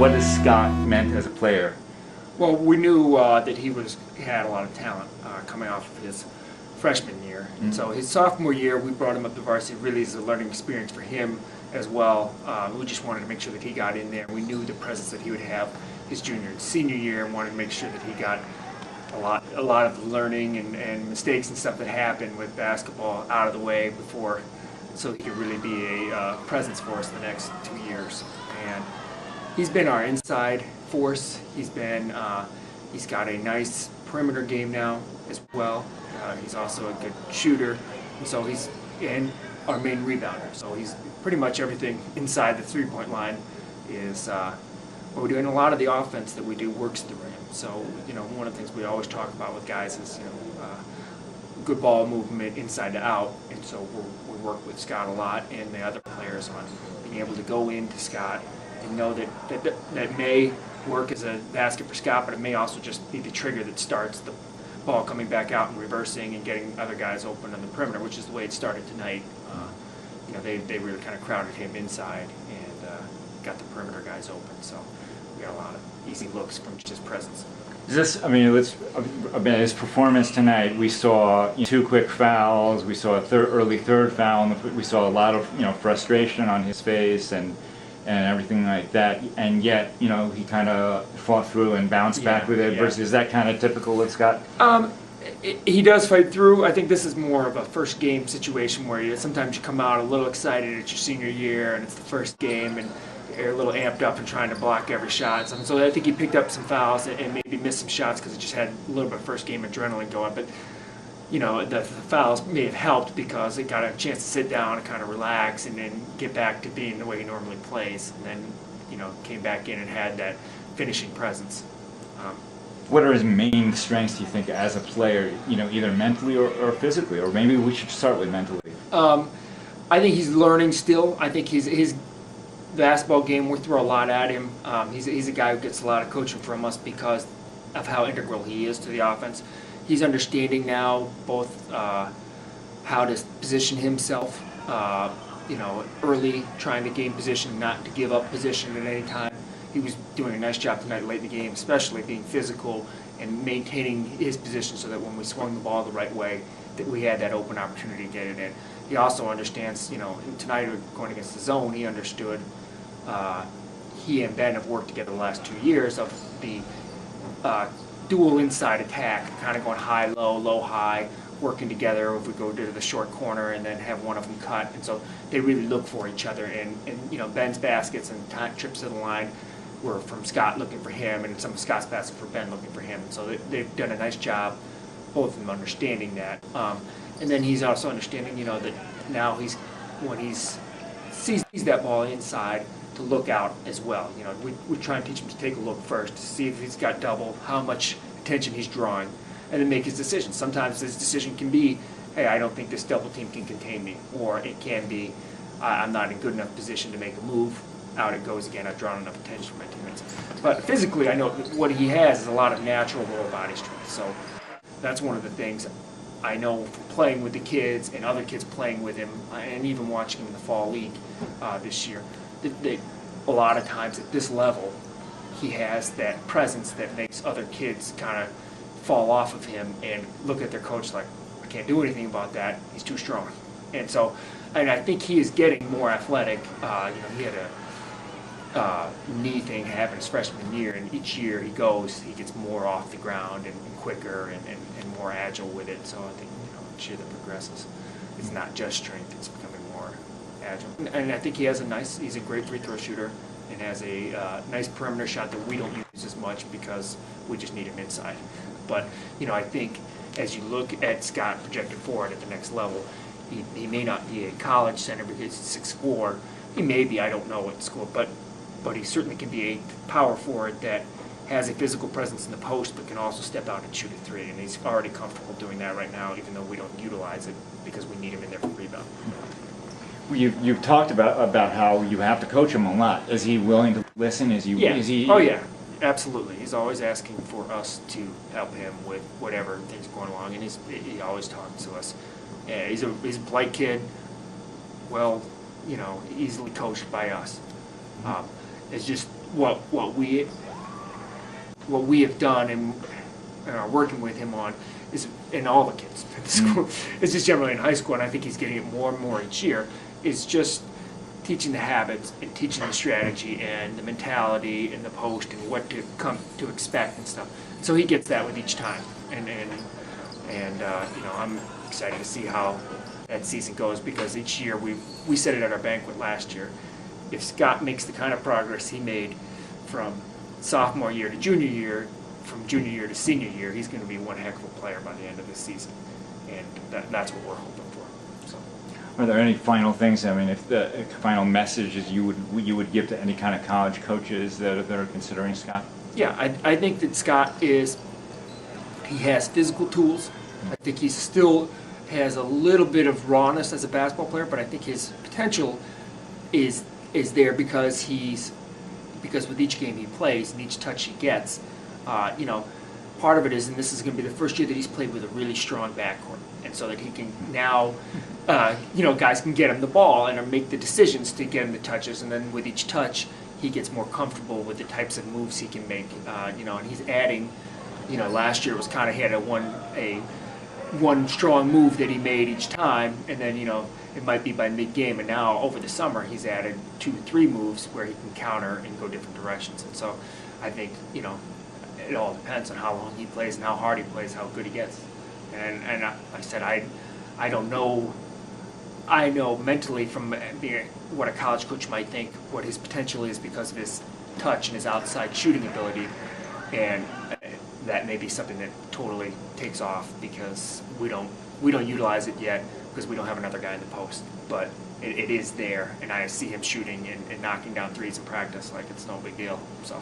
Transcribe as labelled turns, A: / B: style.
A: what has Scott meant as a player?
B: Well, we knew that he had a lot of talent coming off of his freshman year. And so his sophomore year, we brought him up to varsity really as a learning experience for him as well. We just wanted to make sure that he got in there. We knew the presence that he would have his junior and senior year, and wanted to make sure that he got a lot of learning and mistakes and stuff that happened with basketball out of the way before, so he could really be a presence for us the next 2 years. And he's been our inside force. He's got a nice perimeter game now as well. He's also a good shooter, and so he's our main rebounder. So he's pretty much everything inside the three-point line is what we're doing. A lot of the offense that we do works through him. So one of the things we always talk about with guys is good ball movement inside to out, and so we work with Scott a lot and the other players on being able to go into Scott and know that may work as a basket for Scott, but it may also just be the trigger that starts the ball coming back out and reversing and getting other guys open on the perimeter, which is the way it started tonight. They really kind of crowded him inside and got the perimeter guys open. So we got a lot of easy looks from just his presence.
A: His performance tonight, we saw 2 quick fouls, we saw early third foul, we saw a lot of frustration on his face and everything like that, and yet he kind of fought through and bounced back with it. Versus, is that kind of typical with Scott?
B: He does fight through. I think this is more of a first game situation where sometimes you come out a little excited at your senior year and it's the first game and you're a little amped up and trying to block every shot. And so I think he picked up some fouls and maybe missed some shots because it just had a little bit of first game adrenaline going. But the fouls may have helped because he got a chance to sit down and kind of relax and then get back to being the way he normally plays. And then came back in and had that finishing presence.
A: What are his main strengths, do you think, as a player, either mentally or physically? Or maybe we should start with mentally.
B: I think he's learning still. I think his basketball game, we throw a lot at him. He's a guy who gets a lot of coaching from us because of how integral he is to the offense. He's understanding now both how to position himself, early, trying to gain position, not to give up position at any time. He was doing a nice job tonight late in the game, especially being physical and maintaining his position so that when we swung the ball the right way, that we had that open opportunity to get it in. He also understands, tonight going against the zone, he understood he and Ben have worked together the last 2 years of the dual inside attack, kind of going high-low, low-high, working together if we go to the short corner and then have one of them cut. And so they really look for each other. And Ben's baskets and trips to the line were from Scott looking for him, and some of Scott's baskets for Ben looking for him. And so they've done a nice job, both of them understanding that. And then he's also understanding, that now when he sees that ball inside, to look out as well. We try and teach him to take a look first to see if he's got double, how much attention he's drawing, and then make his decision. Sometimes his decision can be, hey, I don't think this double team can contain me, or it can be, I'm not in good enough position to make a move. Out it goes again. I've drawn enough attention from my teammates. But physically, I know what he has is a lot of natural lower body strength. So that's one of the things I know from playing with the kids and other kids playing with him, and even watching him in the fall league this year. That a lot of times at this level, he has that presence that makes other kids kind of fall off of him and look at their coach like, I can't do anything about that. He's too strong. And so, I think he is getting more athletic. He had a knee thing happen his freshman year, and each year he gets more off the ground and quicker and more agile with it. So I think each year that progresses, it's not just strength; it's becoming more agile. And I think he's a great free throw shooter and has a nice perimeter shot that we don't use as much because we just need him inside. But I think as you look at Scott projected forward at the next level, he may not be a college center because he's 6'4". He may be, I don't know at school, but he certainly can be a power forward that has a physical presence in the post but can also step out and shoot a three. And he's already comfortable doing that right now, even though we don't utilize it because we need him in there for rebound.
A: You've talked about how you have to coach him a lot. Is he willing to listen?
B: Oh yeah, absolutely. He's always asking for us to help him with whatever things going along, and he always talks to us. He's a polite kid, easily coached by us. It's just what we have done and are working with him on is, and all the kids at the school, it's just generally in high school, and I think he's getting it more and more each year, is just teaching the habits and teaching the strategy and the mentality and the post and what to come to expect and stuff. So he gets that with each time, and you know, I'm excited to see how that season goes, because each year we said it at our banquet last year. If Scott makes the kind of progress he made from sophomore year to junior year, from junior year to senior year, he's going to be one heck of a player by the end of this season, and that's what we're hoping for. So,
A: are there any final things? I mean, if the final messages you would give to any kind of college coaches that are considering Scott?
B: Yeah, I think that Scott he has physical tools. I think he still has a little bit of rawness as a basketball player, but I think his potential is there because with each game he plays and each touch he gets, you know, part of it is, and this is going to be the first year that he's played with a really strong backcourt, and so that he can now, you know, guys can get him the ball and make the decisions to get him the touches, and then with each touch he gets more comfortable with the types of moves he can make, you know, and he's adding, you know, last year was kind of, he had one strong move that he made each time, and then, you know, it might be by mid-game, and now over the summer he's added 2 to 3 moves where he can counter and go different directions. And so I think, you know, it all depends on how long he plays and how hard he plays, how good he gets. And I said I don't know. I know mentally from what a college coach might think what his potential is because of his touch and his outside shooting ability, and that may be something that totally takes off because we don't utilize it yet because we don't have another guy in the post. But it is there, and I see him shooting and knocking down threes in practice like it's no big deal. So.